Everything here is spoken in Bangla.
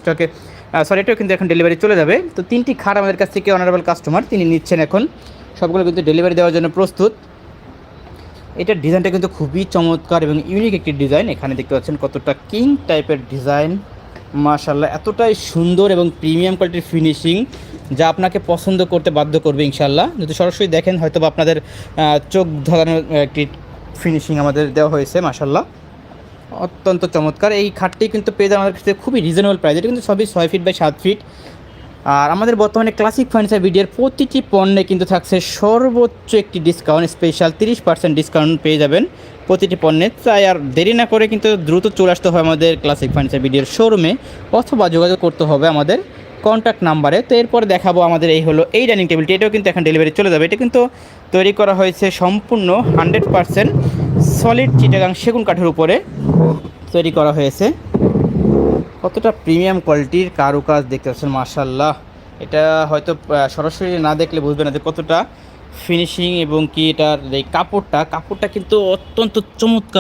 স্টকে সরি, এটাও কিন্তু এখন ডেলিভারি চলে যাবে। তো 3টি খাট আমাদের কাছ থেকে অনারেবল কাস্টমার তিনি নিচ্ছেন এখন, সবগুলো কিন্তু ডেলিভারি দেওয়ার জন্য প্রস্তুত। এটার ডিজাইনটা কিন্তু খুবই চমৎকার এবং ইউনিক একটি ডিজাইন। এখানে দেখতে পাচ্ছেন কতটা কিং টাইপের ডিজাইন, মাশাআল্লাহ এতটাই সুন্দর এবং প্রিমিয়াম কোয়ালিটির ফিনিশিং যা আপনাকে পছন্দ করতে বাধ্য করবে ইনশাআল্লাহ। যদি সরাসরি দেখেন হয়তো বা আপনাদের চোখ ধরানোর একটি ফিনিশিং আমাদের দেওয়া হয়েছে, মাশাআল্লাহ অত্যন্ত চমৎকার। এই খাটটি কিন্তু পেয়ে যাওয়া আমাদের কাছে খুবই রিজনেবল প্রাইস। এটা কিন্তু সবই 6 ফিট বাই 7 ফিট। আর আমাদের বর্তমানে ক্লাসিক ফার্নিচার ভিডিওর প্রতিটি পণ্যে কিন্তু থাকছে সর্বোচ্চ একটি ডিসকাউন্ট, স্পেশাল 30% ডিসকাউন্ট পেয়ে যাবেন প্রতিটি পণ্যে। তাই আর দেরি না করে কিন্তু দ্রুত চলে আসতে হবে আমাদের ক্লাসিক ফার্নিচার ভিডিওর শোরুমে, অথবা যোগাযোগ করতে হবে আমাদের কন্ট্যাক্ট নাম্বারে। তো এরপরে দেখাবো আমাদের এই ডাইনিং টেবিলটি। এটাও কিন্তু এখন ডেলিভারি চলে যাবে। এটা কিন্তু তৈরি করা হয়েছে সম্পূর্ণ 100% সলিড চিটাগাং সেগুন কাঠের উপরে তৈরি করা হয়েছে। কতটা প্রিমিয়াম কোয়ালিটির কারুকাজ দেখতে পাচ্ছেন, মাশাআল্লাহ। এটা হয়তো সরাসরি না দেখলে বুঝবে না যে কতটা ফিনিশিং এবং কি এটার এই কাপড়টা কিন্তু অত্যন্ত চমৎকার।